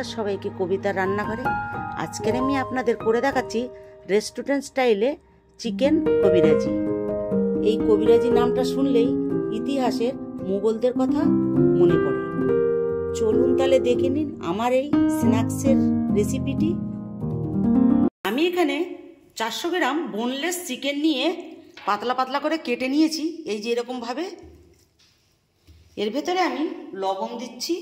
নমস্কার সবাইকে কবিতার রান্নাঘরে। আজকের আমি আপনাদের করে দেখাচ্ছি রেস্টুরেন্ট স্টাইলে চিকেন কবিরাজি। এই কবিরাজি নামটা শুনলেই ইতিহাসের মুঘলদের কথা মনে পড়ে। চলুন তাহলে দেখে নিন আমার এই স্ন্যাক্সের রেসিপিটি। আমি এখানে 400 গ্রাম বোনলেস চিকেন নিয়ে পাতলা পাতলা করে কেটে নিয়েছি, এই যে এরকম ভাবে। এর ভেতরে আমি লবণ দিচ্ছি,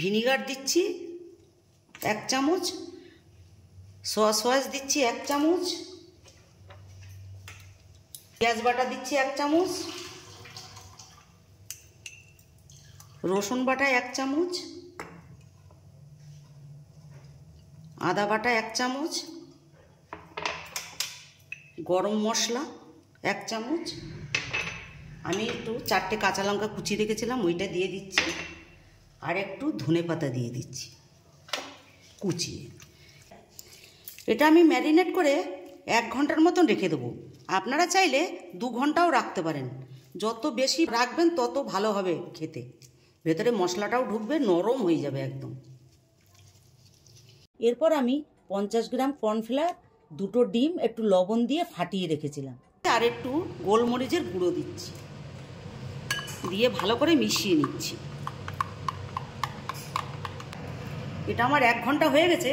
ভিনিগার দিচ্ছি 1 চামচ, সয়া সস দিচ্ছি 1 চামচ, পেঁয়াজ বাটা দিচ্ছি 1 চামচ, রসুন বাটা 1 চামচ, আদা বাটা 1 চামচ, গরম মশলা 1 চামচ, আমি একটু 4টে কাঁচা লঙ্কা কুচিয়ে রেখেছিলাম ওইটা দিয়ে দিচ্ছি, আর একটু ধনেপাতা দিয়ে দিচ্ছি কুচিয়ে। এটা আমি ম্যারিনেট করে 1 ঘন্টার মতন রেখে দেবো। আপনারা চাইলে 2 ঘন্টাও রাখতে পারেন। যত বেশি রাখবেন তত ভালো হবে খেতে, ভেতরে মশলাটাও ঢুকবে, নরম হয়ে যাবে একদম। এরপর আমি 50 গ্রাম কর্নফ্লাওয়ার, 2টো ডিম একটু লবণ দিয়ে ফাটিয়ে রেখেছিলাম, আর একটু গোলমরিচের গুঁড়ো দিচ্ছি, দিয়ে ভালো করে মিশিয়ে নিচ্ছি। এটা আমার 1 ঘন্টা হয়ে গেছে।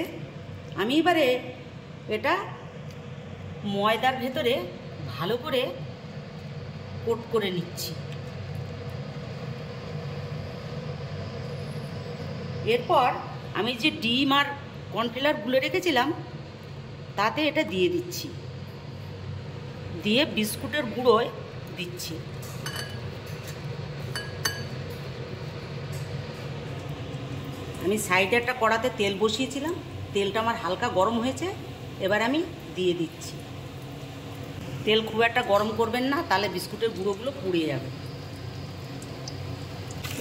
আমি এবারে এটা ময়দার ভেতরে ভালো করে কোট করে নিচ্ছি। এরপর আমি যে ডিম আর কর্নফ্লাওয়ার গুলে রেখেছিলাম তাতে এটা দিয়ে দিচ্ছি, দিয়ে বিস্কুটের গুঁড়োয় দিচ্ছি। আমি সাইডে একটা কড়াতে তেল বসিয়েছিলাম, তেলটা আমার হালকা গরম হয়েছে, এবার আমি দিয়ে দিচ্ছি। তেল খুব একটা গরম করবেন না, তাহলে বিস্কুটের গুঁড়োগুলো পুড়ে যাবে।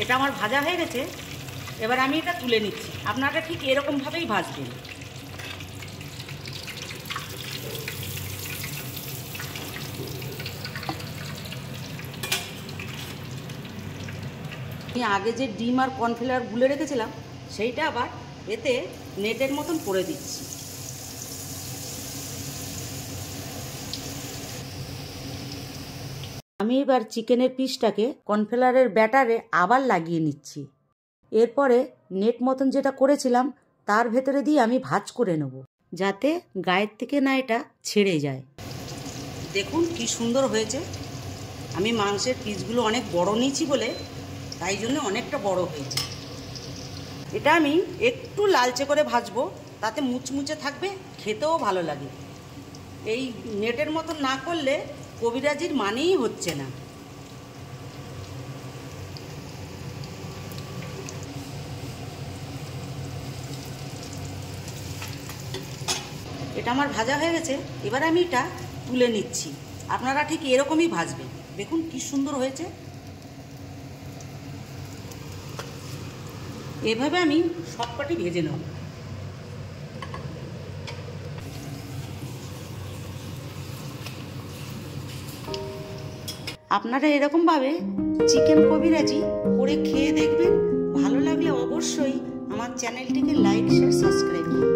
এটা আমার ভাজা হয়ে গেছে, এবার আমি এটা তুলে নিচ্ছি। আপনারা ঠিক এরকমভাবেই ভাজবেন। আমি আগে যে ডিম আর কর্নফ্লাওয়ার গুলে রেখেছিলাম সেইটা আবার এতে নেটের মতন করে দিচ্ছি। আমি এবার চিকেনের পিসটাকে কর্নফ্লাওয়ারের ব্যাটারে আবার লাগিয়ে নিচ্ছি। এরপরে নেট মতন যেটা করেছিলাম তার ভেতরে দিয়ে আমি ভাঁজ করে নেব, যাতে গায়ের থেকে না এটা ছেড়ে যায়। দেখুন কি সুন্দর হয়েছে। আমি মাংসের পিসগুলো অনেক বড় নিয়েছি বলে তাই জন্য অনেকটা বড় হয়েছে। এটা আমি একটু লালচে করে ভাজবো, তাতে মুচমুচে থাকবে, খেতেও ভালো লাগে। এই নেটের মতন না করলে কবিরাজির মানেই হচ্ছে না। এটা আমার ভাজা হয়ে গেছে, এবার আমি এটা তুলে নিচ্ছি। আপনারা ঠিক এরকমই ভাজবেন। দেখুন কি সুন্দর হয়েছে। এভাবে আমি সবকটি ভেজে নেব। আপনারা এরকমভাবে চিকেন কবিরাজি করে খেয়ে দেখবেন। ভালো লাগলে অবশ্যই আমার চ্যানেলটিকে লাইক, শেয়ার, সাবস্ক্রাইব করুন।